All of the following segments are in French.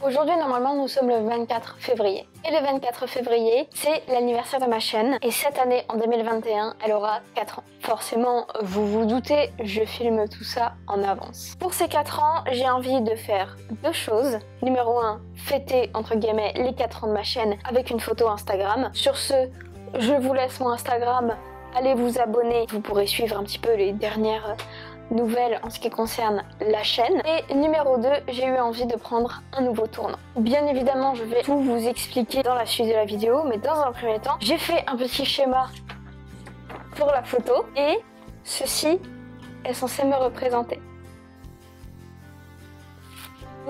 Aujourd'hui, normalement, nous sommes le 24 février. Et le 24 février, c'est l'anniversaire de ma chaîne. Et cette année, en 2021, elle aura 4 ans. Forcément, vous vous doutez, je filme tout ça en avance. Pour ces 4 ans, j'ai envie de faire 2 choses. Numéro 1, fêter, entre guillemets, les 4 ans de ma chaîne avec une photo Instagram. Sur ce, je vous laisse mon Instagram. Allez vous abonner. Vous pourrez suivre un petit peu les dernières nouvelles en ce qui concerne la chaîne. Et numéro 2, j'ai eu envie de prendre un nouveau tournant. Bien évidemment, je vais tout vous expliquer dans la suite de la vidéo, mais dans un premier temps, j'ai fait un petit schéma pour la photo et ceci est censé me représenter.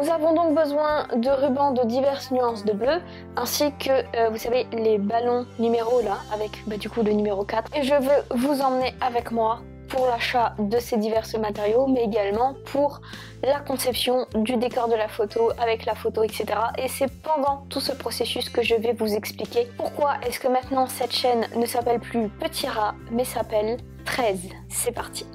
Nous avons donc besoin de rubans de diverses nuances de bleu, ainsi que, vous savez, les ballons numéro là, avec du coup le numéro 4. Et je veux vous emmener avec moi pour l'achat de ces divers matériaux, mais également pour la conception du décor de la photo, avec la photo, etc. Et c'est pendant tout ce processus que je vais vous expliquer pourquoi est-ce que maintenant cette chaîne ne s'appelle plus Petit Rat, mais s'appelle 13. C'est parti.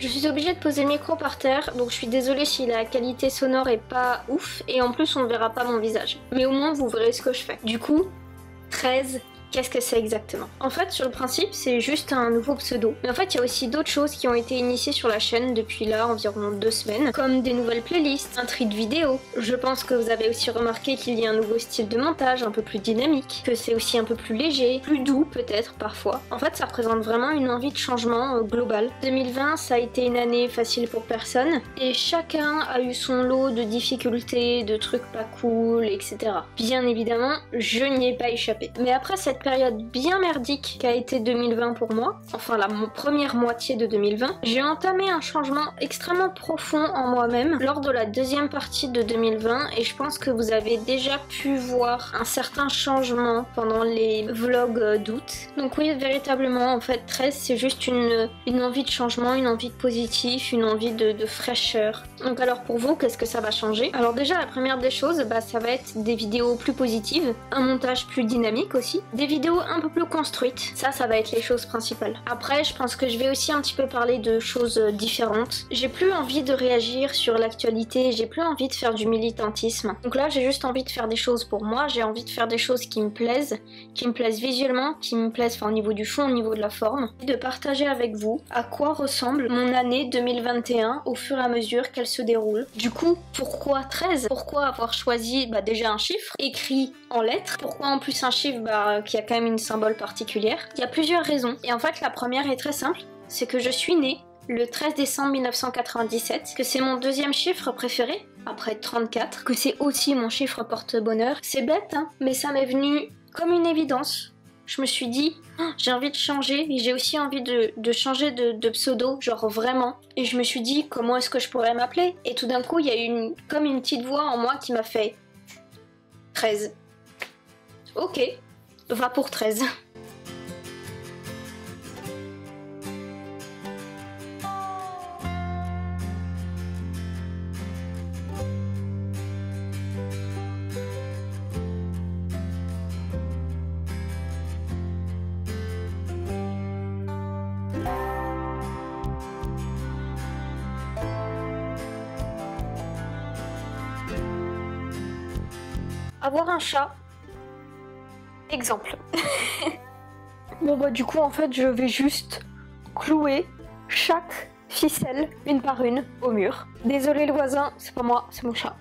Je suis obligée de poser le micro par terre, donc je suis désolée si la qualité sonore est pas ouf, et en plus on ne verra pas mon visage. Mais au moins vous verrez ce que je fais. Du coup, 13, qu'est-ce que c'est exactement? En fait, sur le principe, c'est juste un nouveau pseudo. Mais en fait, il y a aussi d'autres choses qui ont été initiées sur la chaîne depuis là environ 2 semaines, comme des nouvelles playlists, un tri de vidéos. Je pense que vous avez aussi remarqué qu'il y a un nouveau style de montage, un peu plus dynamique, que c'est aussi un peu plus léger, plus doux peut-être parfois. En fait, ça représente vraiment une envie de changement global. 2020, ça a été une année facile pour personne, et chacun a eu son lot de difficultés, de trucs pas cool, etc. Bien évidemment, je n'y ai pas échappé. Mais après cette période bien merdique qu'a été 2020 pour moi, enfin la première moitié de 2020, j'ai entamé un changement extrêmement profond en moi-même lors de la deuxième partie de 2020 et je pense que vous avez déjà pu voir un certain changement pendant les vlogs d'août. Donc oui, véritablement, en fait, 13, c'est juste une envie de changement, une envie de positif, une envie de fraîcheur. Donc alors pour vous, qu'est-ce que ça va changer? Alors déjà, la première des choses, ça va être des vidéos plus positives, un montage plus dynamique aussi, des vidéos un peu plus construites. Ça va être les choses principales. Après, je pense que je vais aussi un petit peu parler de choses différentes. J'ai plus envie de réagir sur l'actualité, j'ai plus envie de faire du militantisme. Donc là, j'ai juste envie de faire des choses pour moi, j'ai envie de faire des choses qui me plaisent visuellement, qui me plaisent au niveau du fond, au niveau de la forme, et de partager avec vous à quoi ressemble mon année 2021 au fur et à mesure qu'elle se déroule. Du coup, pourquoi 13? Pourquoi avoir choisi déjà un chiffre écrit en lettres? Pourquoi en plus un chiffre qui a quand même une symbole particulière? Il y a plusieurs raisons. Et en fait, la première est très simple, c'est que je suis née le 13 décembre 1997, que c'est mon deuxième chiffre préféré, après 34, que c'est aussi mon chiffre porte-bonheur. C'est bête, hein, mais ça m'est venu comme une évidence. Je me suis dit, j'ai envie de changer, et j'ai aussi envie de changer de pseudo, genre vraiment. Et je me suis dit, comment est-ce que je pourrais m'appeler? Et tout d'un coup, il y a eu comme une petite voix en moi qui m'a fait 13. Ok, va pour 13. Avoir un chat. Exemple. Bon du coup en fait je vais juste clouer chaque ficelle une par une au mur. Désolé le voisin, c'est pas moi, c'est mon chat.